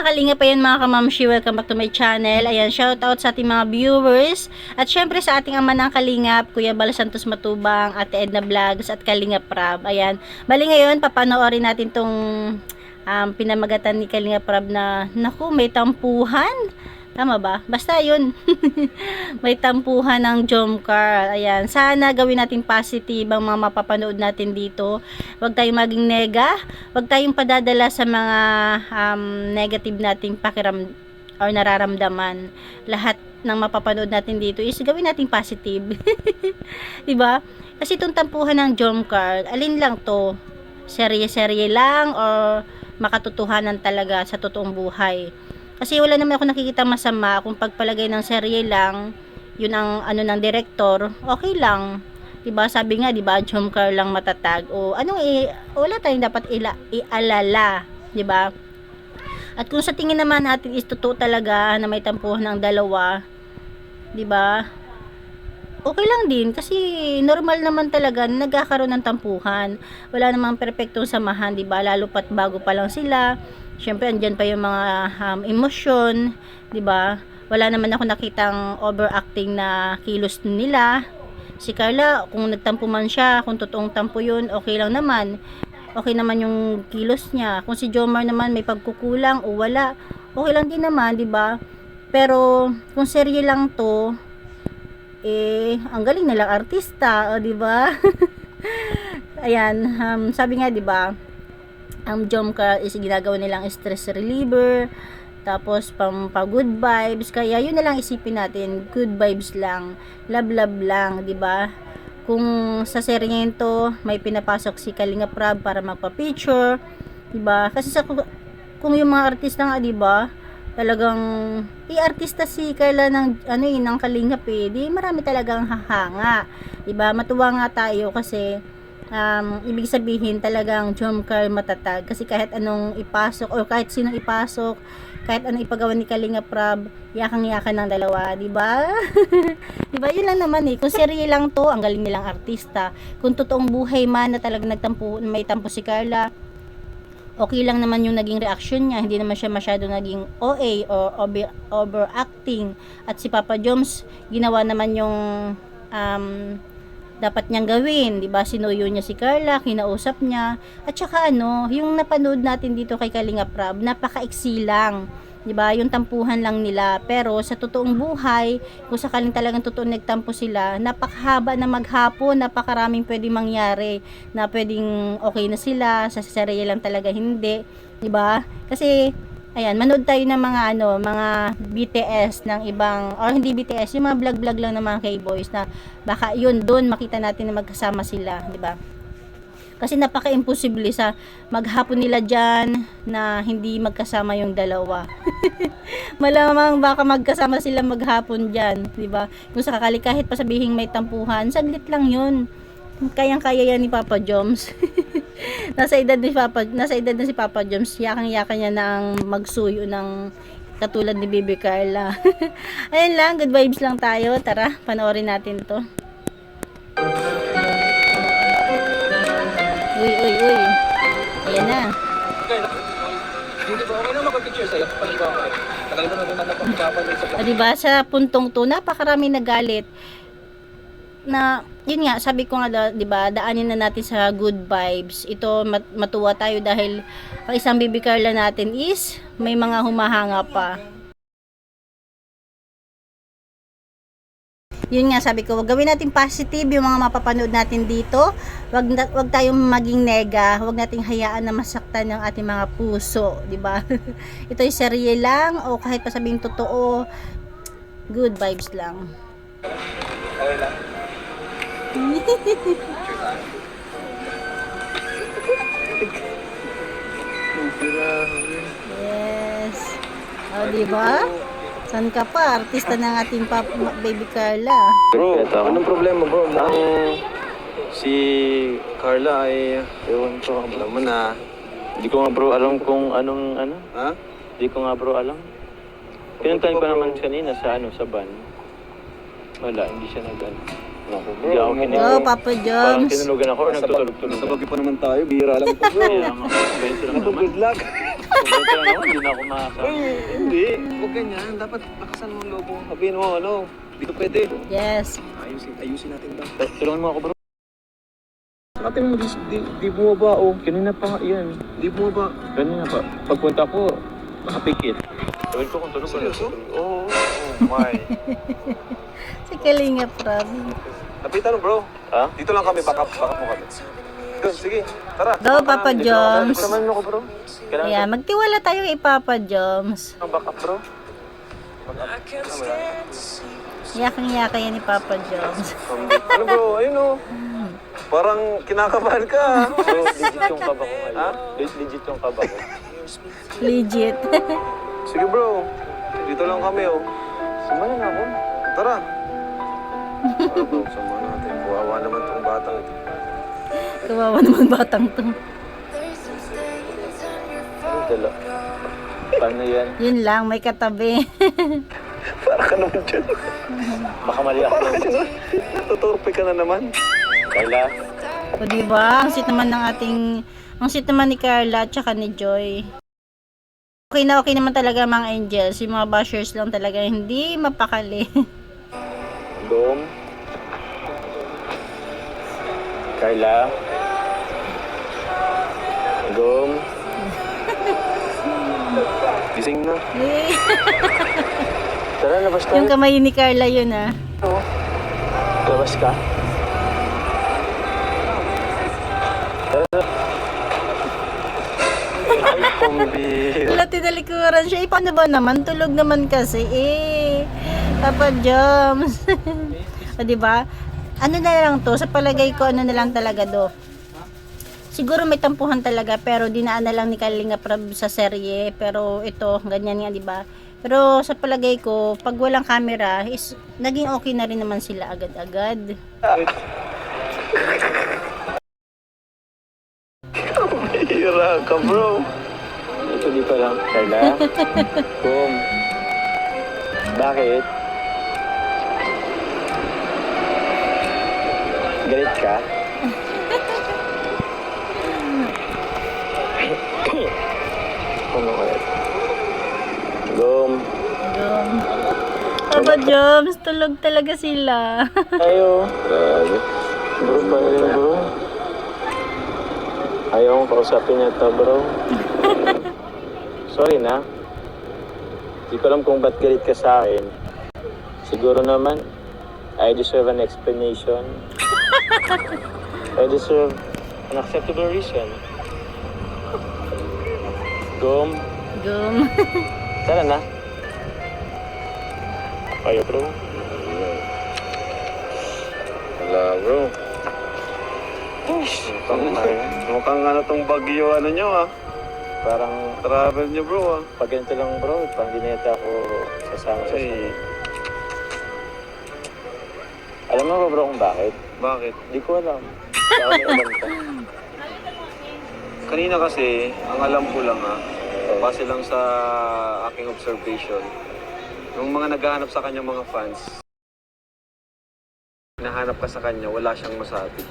Kalingap, ayan mga kamamshi, welcome back to my channel. Ayan, shout out sa ating mga viewers. At syempre sa ating ama ng Kalingap, Kuya Bal Santos Matubang, Ate Edna Vlogs at Kalingap Rab. Ayan, bali ngayon, papanoorin natin tong pinamagatan ni Kalingap Rab na, naku, may tampuhan. Tama ba? Basta yun. May tampuhan ng Jomcar. Ayan. Sana gawin natin positive ang mga mapapanood natin dito. Huwag tayong maging nega. Huwag tayong padadala sa mga negative nating pakiram or nararamdaman. Lahat ng mapapanood natin dito is gawin natin positive. Diba? Kasi itong tampuhan ng Jomcar, alin lang to? Serye-serye lang or makatotohanan talaga sa totoong buhay? Kasi wala naman ako nakikita masama kung pagpalagay ng serye lang, yun ang ano ng direktor, okay lang. 'Di ba? Sabi nga, 'di ba, Jomcar lang matatag. O wala tayong dapat ialala, 'di ba? At kung sa tingin naman natin is totoo talaga na may tampuhan ng dalawa, 'di ba? Okay lang din kasi normal naman talaga na nagkakaroon ng tampuhan. Wala namang perpektong samahan, 'di ba? Lalo pat bago pa lang sila. Syempre andyan pa yung mga emosyon, 'di ba? Wala naman ako nakitang overacting na kilos nila. Si Carla, kung nagtampo man siya, kung totoong tampo 'yun, okay lang naman. Okay naman yung kilos niya. Kung si Jomar naman may pagkukulang o wala, okay lang din naman, 'di ba? Pero kung serye lang 'to, ang galing nilang artista, 'di ba? Ayan, sabi nga, 'di ba? Ang Jomcar is ginagawa nilang stress reliever, tapos pa good vibes, kaya yun na lang isipin natin, good vibes lang, love lang, 'di ba? Kung sa serye nito may pinapasok si Kalingap Rab para magpa-picture, 'di ba? Kasi kung yung mga artista nga, 'di ba, talagang artista si Carla ng ng Kalingap di marami talagang hahanga, 'di ba? Matuwa nga tayo kasi ibig sabihin talagang Jomcar matatag kasi kahit anong ipasok o kahit sinong ipasok, kahit anong ipagawa ni Kalingap Rab, yakang-yakan ng dalawa, di ba? Di ba? Yun lang naman kung serye lang to, ang galing nilang artista. Kung totoong buhay man na talagang may tampo si Carla, okay lang naman yung naging reaction niya, hindi naman siya masyado naging OA or overacting. At si Papa Joms, ginawa naman yung dapat niyang gawin, 'di ba? Sinuyo niya si Carla, kinausap niya. At saka yung napanood natin dito kay Kalingap Rab, napakaiksi lang, 'di ba? Yung tampuhan lang nila. Pero sa totoong buhay, kung sakaling talagang totoo nagtampo sila, napakahaba na maghapon, napakaraming pwedeng mangyari, na pwedeng okay na sila, sa serye lang talaga hindi, 'di ba? Kasi ayan, manood tayo ng mga mga BTS ng ibang, or hindi BTS, yung mga vlog lang ng mga K-boys na baka yun doon makita natin na magkasama sila, 'di ba? Kasi napaka-imposible sa maghapon nila diyan na hindi magkasama yung dalawa. Malamang baka magkasama sila maghapon diyan, 'di ba? Kung sakali kahit pa sabihin may tampuhan, saglit lang yun. Kayang-kaya yan ni Papa Joms. nasa edad na si Papa Joms, yakang-yakan niya na ang magsuyo ng katulad ni Baby Carla. Ayun lang, good vibes lang tayo. Tara, panoorin natin to. Uy. Ayan na. Diba, sa puntong to, napakarami nagalit. Na yun nga, sabi ko nga, 'di ba, daanin na natin sa good vibes. Ito matuwa tayo dahil ang isang Baby Carla natin is may mga humahanga pa. Yun nga, sabi ko, gawin natin positive yung mga mapapanood natin dito. Wag tayong maging nega, wag nating hayaan na masaktan yung ating mga puso, 'di ba? Ito ay serye lang o kahit pa sabihing totoo, good vibes lang. Okay lang. Yes. Diba? San ka pa? Artista ng ating Baby Carla. Bro, anong problema bro? Si Carla ay, ewan ko, alam mo na. Hindi ko nga bro alam kung anong Ha? Hindi ko nga bro alam. Pinuntahan ko naman kanina sa sa van. Wala, hindi siya nag Naku bro. Hindi ako kinilig. Oh, Papa Parang Joms. tinulugan ako or Nasa nagtutulog-tulog. bagyo pa naman tayo, bihira lang ito bro. Kaya nga, benso lang naman. Good luck. Ito ano, hindi na ako makakasama. Ay, hindi. Huwag ganyan. Dapat lakasan mo ang loob mo. Sabihin mo, ano, dito pwede. Yes. Ayusin natin ba? Tulungan mo ako bro. Ate mo, di bumaba, oh. Kanina pa nga yan. Di bumaba. Kanina pa. Pagpunta ko, nakapikit. Sabihin ko kung tulog ko. Seryoso? Oo. Oh my. Si Kalingap Rob. Napitan mo, bro. Ha? Dito lang kami, backup mo kami. Doon, sige, tara. Go, Papa Joms. Samahan mo ko bro. Kailangan Ayan, magtiwala tayo kay Papa Joms. ng backup bro. Yakang-yaka yan ni Papa Joms. Ano bro, ayun oh. Parang kinakabahan ka. Bro, legit yung kaba ko ngayon. Ha? Legit yung kaba ko. Legit. Sige bro, dito lang kami oh. Samahan ako. Tara. Tara bro, sama natin. Kawawa naman tong batang ito. Kawawa naman batang to. Ano dala? Paano yan? Yun lang, may katabi. Para ka naman dyan. Baka mali ako. Natuturpe ka na naman. Kayla, O diba? Ang sweet naman ng ating, ang sweet naman ni Carla at saka ni Joy. Okay na okay naman talaga mga angels. Yung mga bashers lang talaga hindi mapakali. Dom. Kayla. Dom. Gising na. Eh, Tara, labas tayo. yung kamay ni Carla yun ah. Labas ka. Tara. Ay, pambihira. Wala tinalikuran siya. Eh, paano ba naman? Tulog naman kasi. Papa Joms. O, diba? Ano na lang to? Sa palagay ko, ano na lang talaga do? Siguro may tampuhan talaga, pero dinaan na lang ni Kalinga Prab sa serye. Pero ito, ganyan nga, diba? Pero sa palagay ko, pag walang camera, is, naging okay na rin naman sila agad-agad. Hira ka bro. Ito di pa lang. Kayla. Kum. Bakit? Galit ka? Ano ulit? Gum. Dum. Papa Joms, tulog talaga sila. Ayo. Grabe. Bro pa rin bro. Ayaw kong kausapin niya to bro. Sorry na. Hindi ko alam kung ba't galit ka sa akin. Siguro naman, I deserve an explanation. I deserve an acceptable reason. Gum. Gum. Tara na. Kayo bro. Wala bro. Mukhang ano tong bagyo ano nyo ah. Parang Travel nyo bro ah. pag ganito lang bro, pang gineta ako sasama sa Ay, Alam mo ba bro kung bakit? bakit? Hindi ko alam. Baka may alam ka. Kanina kasi, ang alam ko lang ha, base lang sa aking observation, yung mga naghahanap sa kanya mga fans, hinahanap ka sa kanya, wala siyang masabi.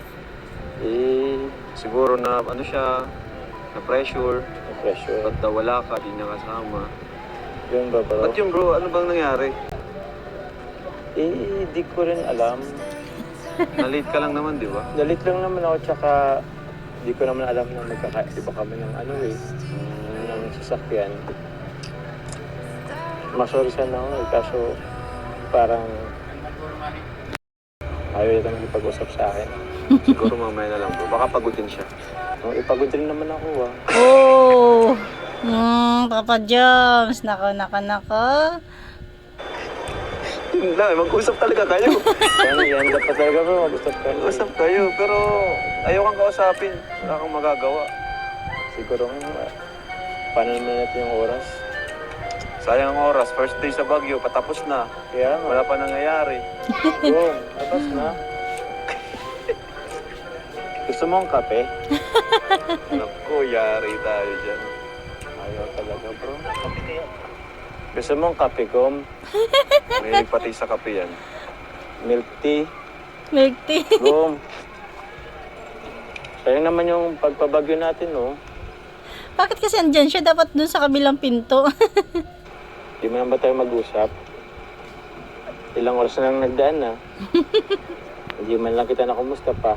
Siguro na ano siya, na pressure, Pressure. ba't daw wala ka, di niya kasama. Yun ba bro? Ba't yun bro, ano bang nangyari? Di ko rin alam. Na-late ka lang naman, di ba? Dalit lang naman ako, tsaka di ko naman alam na magkakaiba kami ng ano ng sasakyan. Masorry sana ako kaso parang ayaw yata mag-ipag-usap sa akin. Siguro mamaya na lang bro, baka pagutin siya. Ipagod rin naman ako Oh! Papa Joms. Nako. Yun lang, mag-usap talaga kayo. Yan, dapat talaga bro, mag-usap ka. Mag-usap kayo, pero ayaw kang kausapin. Wala kang magagawa. Siguro paano naman natin yung oras? Sayang ang oras, first day sa Baguio, patapos na. Kaya nga. Wala pa nangyayari. Boom, tapos na. Gusto mo ang kape? Naku, yari tayo dyan. Ayaw talaga bro. Gusto mo ang kape ko? May pati sa kape yan. Milk tea? Milk tea. Boom. Sayang naman yung pagpabagyo natin, no? Bakit kasi andyan siya? Dapat dun sa kabilang pinto. Di mo na ba tayo mag-usap? Ilang oras na lang nagdaan na. Hindi man lang kita na kumusta pa.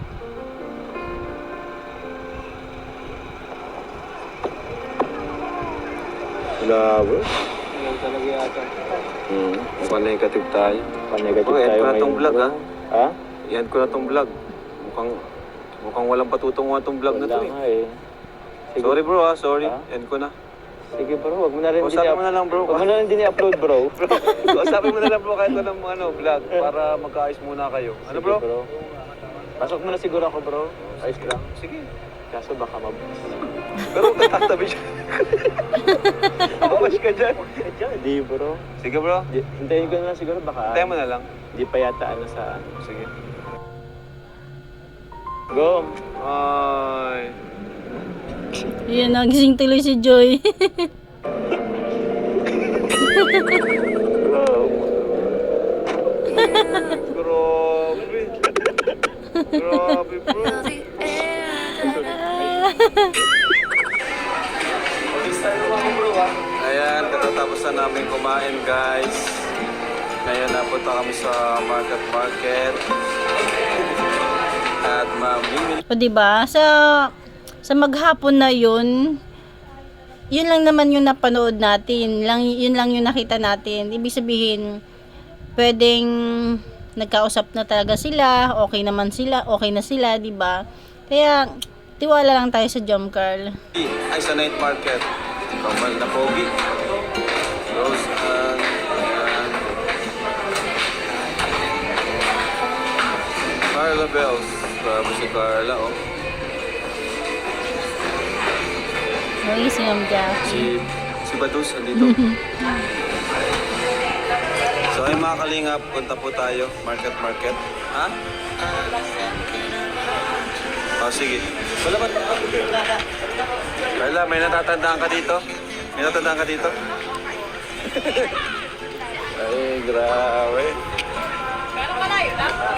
Grabe. Ilang talaga yata. Mukhang negative tayo. Panegative Oh, end tayo ko na ngayon, tong vlog, bro. ha? Ha? Yan ko na tong vlog. Mukhang walang patutunguhan tong vlog na Wala to eh. nga eh. Sige. Sorry bro ha, sorry. Ha? End ko na. Sige bro, wag mo na rin Usapin mo na lang bro. Wag mo na rin din i-upload bro. Usapin mo na lang bro kahit walang vlog para magkaayos muna kayo. Ano Sige, bro? Pasok mo na siguro ako bro. Ayos lang. Sige. Kaso baka Pero tatabi siya. Mabash ka dyan. Hindi bro. Sige bro. Hintayin ko na lang siguro baka. Tayo mo na lang. Hindi pa yata ano sa ano. Sige. Go. Ay. Yan, nagising tuloy si Joy. Grabe. Grabe bro. Ayan, katatapos na namin kumain guys. Ngayon napunta kami sa market. At mamimili. O diba, sa maghapon na yun lang naman yung napanood natin. Yun lang yung nakita natin. Ibig sabihin, pwedeng nagkausap na talaga sila, okay na sila, diba? Kaya, tiwala lang tayo sa Jom Carl. Ay, sa night market. Kamal na pogi. Rose and... Ayan. Carla Bells. Grabe si Carla, oh. Okay, si Ma'am Jackie. Si Badus, andito. So ay mga kalingap, punta po tayo. Market. Ha? Oh, sige. Wala ba? Carla, may natatandaan ka dito? Ay, grabe.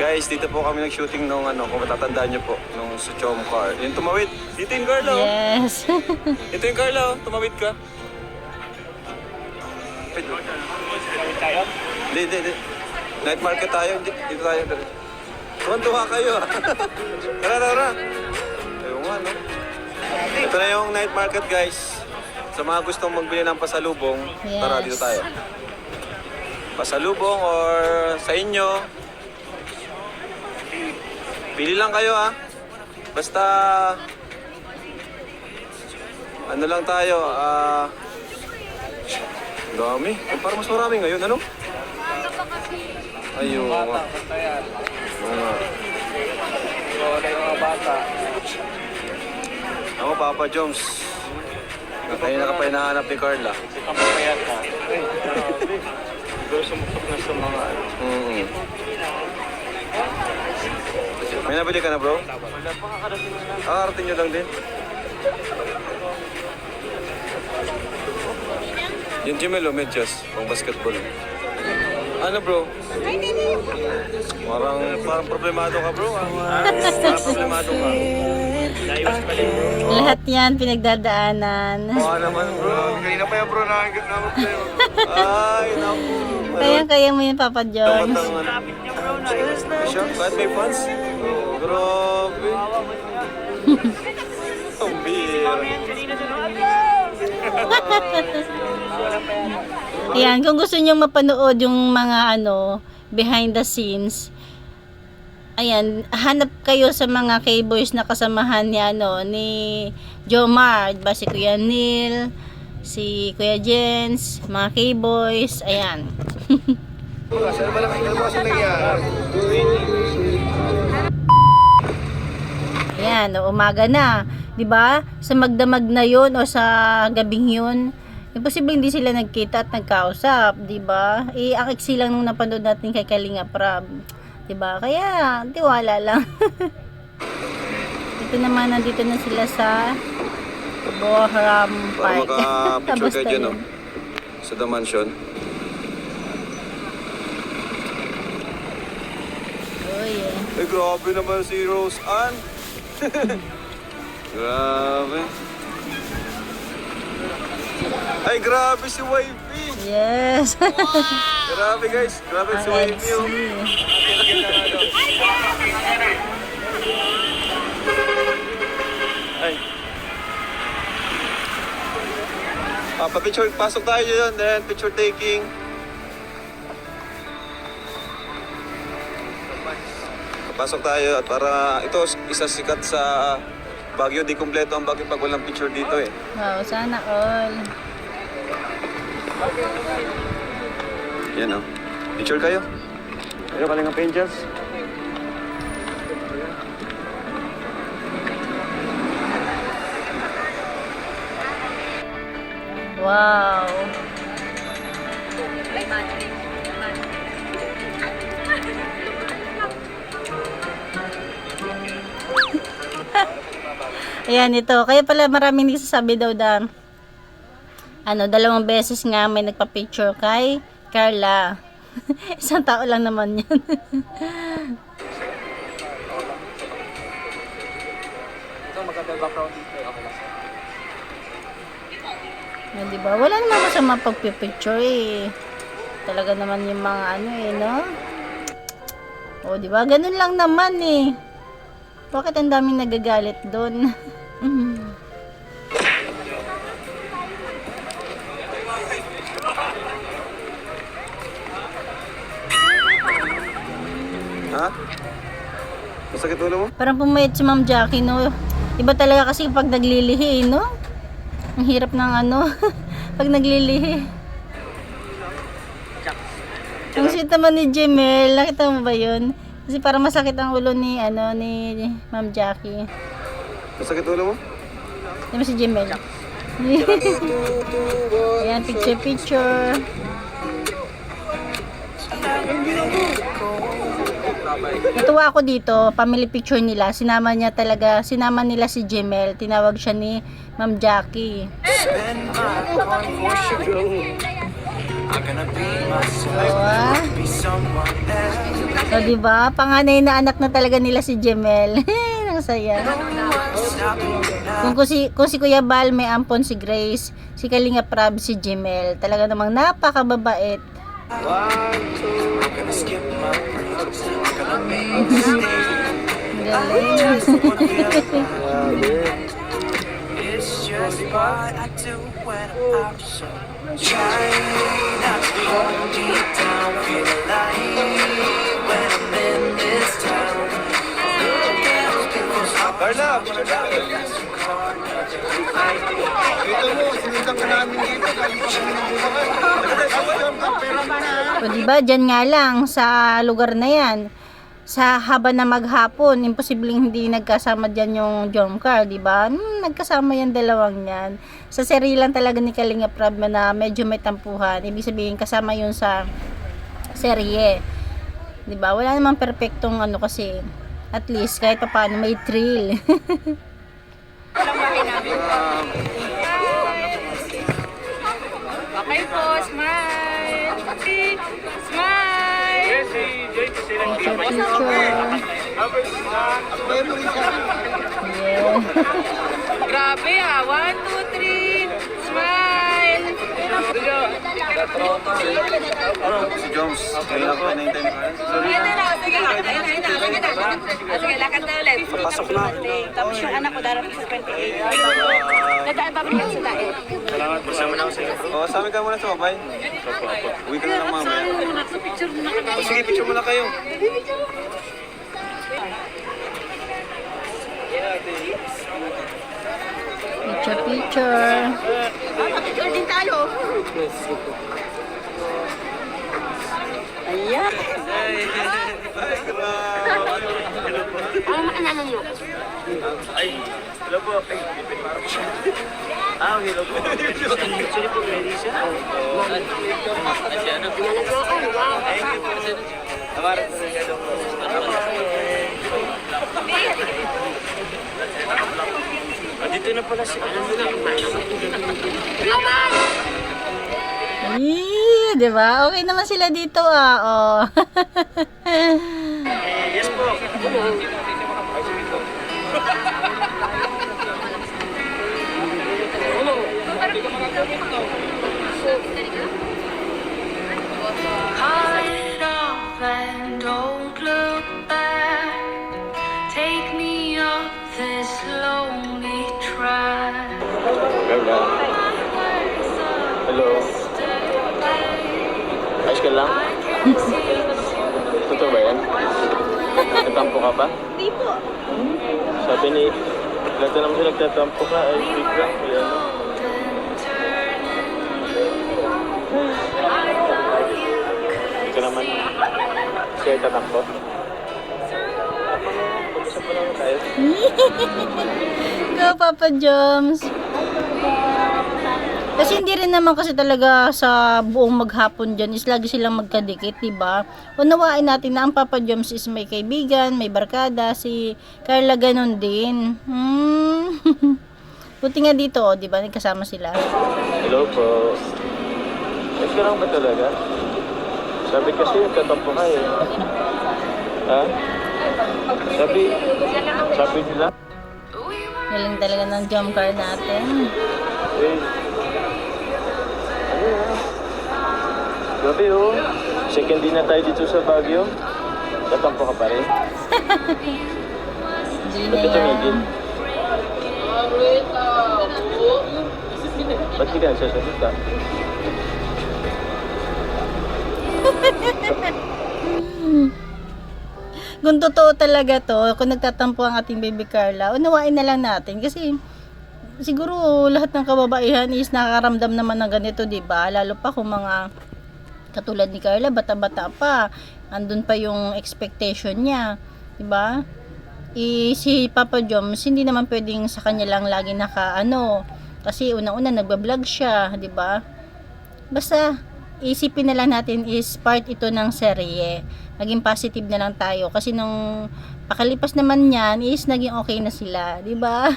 Guys, dito po kami nag-shooting nung kung matatandaan nyo po, nung sa Chomcar. Yung tumawid. Dito yung Carla, oh. Yes. Ito yung Carla, oh. Tumawid ka. Hindi. Night market tayo. Dito tayo. Tuwan-tuwa kayo. Tara. Ayun nga, no? Ito na yung night market, guys. Sa mga gustong magbili ng pasalubong, tara, dito tayo. Pasalubong or sa inyo. Pili lang kayo, ha? Basta... Ano lang tayo, dami. Parang mas marami ngayon, ano? Ayun. Bata, pantayan. Wala yung mga bata. Ako, Papa Joms. Kanina ka pa hinahanap ni Carla. Si kapapayat ka. Siguro sumukot na sa mga ano. May nabili ka na, bro? Wala pa kakarating na lang. Kakarating nyo lang din. Yung Jimelo, medyas, pang basketball. Ano bro? Parang problemado ka bro. Parang problemado ka. Lahat yan pinagdadaanan. Baka naman bro. Kanina pa yan bro, nakakit sa'yo. Ay, naku. Kaya mo yun, Papa Jones. Siya, kahit may fans? Oh, grabe. Ang bira. Ayan, kung gusto niyo mapanood yung mga behind the scenes, ayan, hanap kayo sa mga K-boys na kasamahan ni Jomar, diba? Si Kuya Neil, si Kuya Jens, mga K-boys, ayan. Ayan, umaga na, 'di ba? Sa magdamag na 'yon o sa gabing 'yon, imposible hindi sila nagkita at nagkausap, 'di ba? Ang iksi lang nung napanood natin kay Kalinga Prab, 'di ba? Kaya tiwala lang. Ito naman, nandito na sila sa Bohram Para Park. maka-picture Basta kayo dyan, no? yun. Sa The Mansion. Oh, yeah. Ay, grabe naman si Rose Ann. Grabe. Ay, grabe si Wifey. Yes. Grabe guys. Grabe si Ang Wifey. Oh. Ay. Pa-picture, pasok tayo dyan, then picture taking. Pasok tayo at para ito isa sikat sa Baguio, di kumpleto ang Baguio pag walang picture dito eh. Wow, sana all. Yan oh. Picture kayo. Ayun, Kalingap Angels. Wow. Ayan, ito. Kaya pala maraming nagsasabi daw na dalawang beses nga may nagpa-picture kay Carla. Isang tao lang naman yan. Diba? Wala naman masama pagpipicture eh. Talaga naman yung mga no? O, diba? Ganun lang naman eh. Bakit ang daming nagagalit doon? Ha? Masakit ulo mo? Parang pumayat si Ma'am Jackie, no? Iba talaga kasi pag naglilihi, no? Ang hirap ng pag naglilihi. Ang sweet naman ni Jemel. Nakita mo ba yun? Kasi parang masakit ang ulo ni Ma'am Jackie. Masakit ulo mo? Di ba si Jemel? Ayan, picture. Natuwa ako dito, family picture nila. Sinama nila si Jemel. Tinawag siya ni Ma'am Jackie. So, diba? Panganay na anak na talaga nila si Jemel. Ang saya. Kung si Kuya Bal may ampon si Grace, si Kalinga Prab si Jemel. Talaga namang napakababait. It's just what I do when I'm out. So try not to hold me down. Feel alive when I'm in this town. Carla! Dito mo, sinundan ka namin dito. Galing pa kami ng Bulacan. O diba, dyan nga lang sa lugar na yan, sa haba na maghapon, imposibleng hindi nagkasama dyan yung Jomcar, diba? Nagkasama yan dalawang yan. Sa seri lang talaga ni Kalinga Prab na medyo may tampuhan. Ibig sabihin, kasama yun sa serye. Diba? Wala namang perfectong kasi. At least, kahit pa paano, may thrill. Okay po, smile! Smile! Picture. Yeah. Grabe 1, 2, 3, smile! Si Jones, kailan ko na yung Sige lakad na ulit. Pasok na. Tapos yung anak ko darating sa 28. Dadaan pa rin sa dahil. Salamat po. Sama na ako sa iyo. Oo, sa amin ka muna sa babay. Uwi ka na lang mamaya. O sige, picture muna kayo. Picture. Picture din tayo. Ayan. Ano nyo? Ay, hello po. Hello po. Actually po, ready siya. Thank you po. Tamarin po rin kayo po. Dito na pala si Diba? Okay naman sila dito oh. Yes po. Cut it off and don't look back. Take me off this lonely track. Carla. Hello. Ayos ka lang? Totoo ba yan? Nagtatampo ka ba? Hindi po. Sabi ni, lahat na naman siya nagtatampo ka, ay big lang, may ano. Hindi ka naman siya tatampo. Pag-usap pa naman tayo. Go, Papa Joms. Kasi hindi rin naman kasi talaga sa buong maghapon dyan is lagi silang magkadikit, diba? Unawain natin na ang Papa Joms is may kaibigan, may barkada, si Carla ganun din. Buti nga dito, oh, diba? Nagkasama sila. Hello po. Ayos ka lang ba talaga? Sabi kasi nagtatampo ka eh. Ha? Sabi nila? Galing talaga ng jump car natin. Eh, ano yan? Grabe oh. Second din na tayo dito sa Baguio. Tatampo ka pa rin. Hindi na Ba't ka tumigil? yan. Ba't di ka nagsasagot ka? Kung totoo talaga to, kung nagtatampo ang ating baby Carla, unawain na lang natin. Kasi siguro lahat ng kababaihan is nakakaramdam naman ng ganito, diba? Lalo pa kung mga katulad ni Carla, bata-bata pa. Andun pa yung expectation niya, diba? Si Papa Joms, hindi naman pwedeng sa kanya lang lagi kasi unang-una nagbablog siya, diba? Basta isipin na lang natin is part ito ng serye. Maging positive na lang tayo kasi nung pakalipas naman niyan is naging okay na sila, di ba?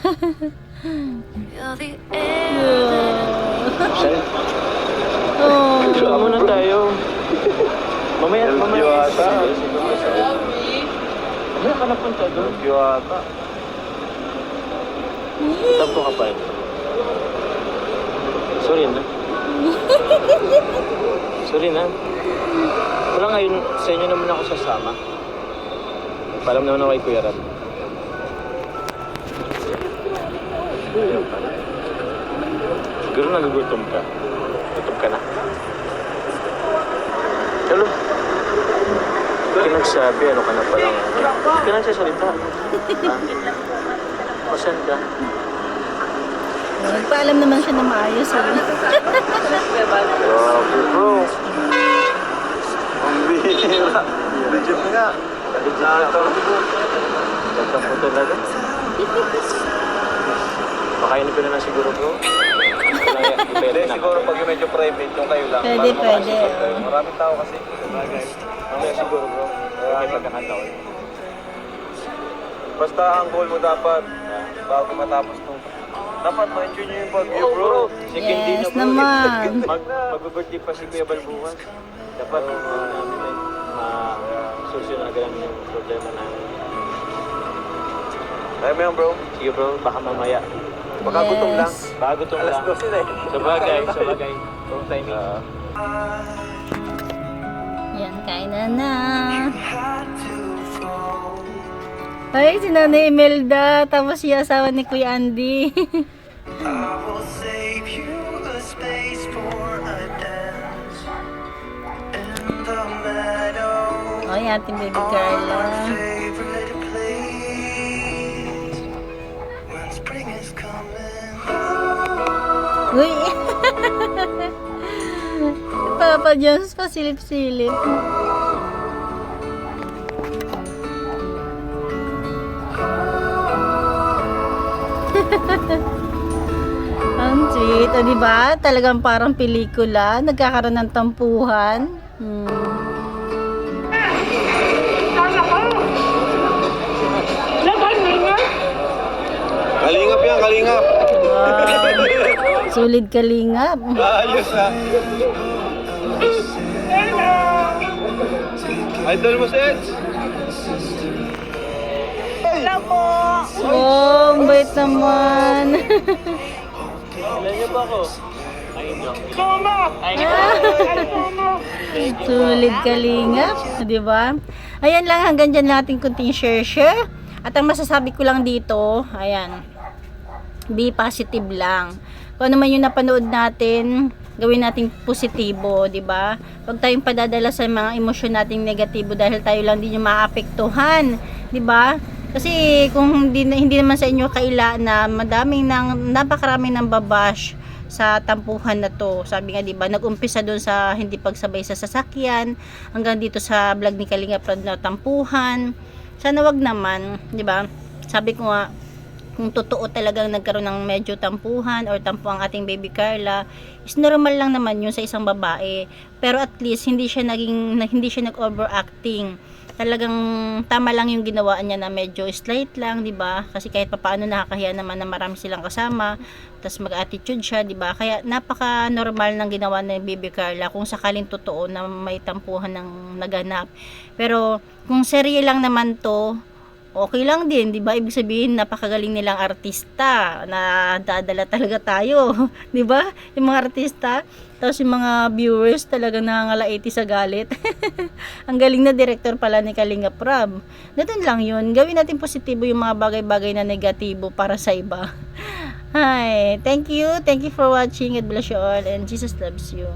Feel the air. Sir, Oh. suka muna tayo. Mamaya ata. Mamaya ka na punta doon. Ata. Tampo ka pa rin. Sorry na. Sorry na. Wala ngayon, sa inyo naman ako sasama. Paalam naman ako kay Kuya Rab. Siguro nagugutom ka. Gutom ka na. Hello? Hindi ka nagsabi, ano ka na palang. Hindi ka nagsasalita. Pasan ka? Nagpaalam naman siya na maayos. Grabe bro. Ang bihira. Legit nga. Legit nga ito. Ganda po talaga. Pakainin ko na lang siguro bro. Hindi, siguro pag medyo private yung kayo lang. Pwede, para pwede. makasipag kayo. Maraming tao kasi. Sabagay. Mamaya siguro bro. Okay pagkakataon. Basta ang goal mo dapat, bago matapos nung dapat ma-enjoy nyo yung Baguio, bro. Second day na Yes bro. naman. Mag-birthday pa si Kuya Bal bukas. Dapat namin ma-solusyunan yung problema namin. Kaya mo yan, bro. Sige bro, baka mamaya. Baka gutom lang. Baka gutom Alas lang. 12 na eh. Sabagay. Wrong timing. Yan, kain na. Had to fall. Ay, si Nanay Imelda. Tapos si asawa ni Kuya Andy. I will save you a space for a dance in the meadow. O, yung ating baby On Carla. my favorite place when spring is coming. Uy! Papa Jones pa silip-silip. Ang sweet. O, diba? Talagang parang pelikula. Nagkakaroon ng tampuhan. Kalingap yan, kalingap. Wow. Solid kalingap. Ayos ah. Idol mo si Eds. Oh, ang bait naman. Ilan niyo ba ako? Ay, Sulit kalingap, di ba? Ayan lang, hanggang dyan natin kunting share. At ang masasabi ko lang dito, ayan, be positive lang. Kung ano man yung napanood natin, gawin nating positibo, di ba? Huwag tayong padadala sa mga emosyon nating negatibo dahil tayo lang din yung maapektuhan, di ba? Kasi kung hindi naman sa inyo kaila na napakaraming nang babash sa tampuhan na to. Sabi nga, di ba, nag-umpisa doon sa hindi pagsabay sa sasakyan hanggang dito sa vlog ni Kalinga Prab na tampuhan. Sana wag naman, di ba? Sabi ko nga, kung totoo talagang nagkaroon ng medyo tampuhan or tampo ang ating baby Carla, is normal lang naman yun sa isang babae. Pero at least hindi siya nag-overacting. Talagang tama lang yung ginawa niya na medyo slight lang, 'di ba? Kasi kahit papaano nakakahiya naman na marami silang kasama, tapos mag-attitude siya, 'di ba? Kaya napaka-normal ng ginawa ni Baby Carla kung sakaling totoo na may tampuhan ng naganap. Pero kung serye lang naman 'to, okay lang din, 'di ba? Ibig sabihin napakagaling nilang artista na dadala talaga tayo, 'di ba? Yung mga artista, tapos yung mga viewers talagang nangangalaiti sa galit. Ang galing na director pala ni Kalinga Prab. Ganun lang 'yun. Gawin natin positibo yung mga bagay-bagay na negatibo para sa iba. Hi, thank you for watching. God bless you all and Jesus loves you.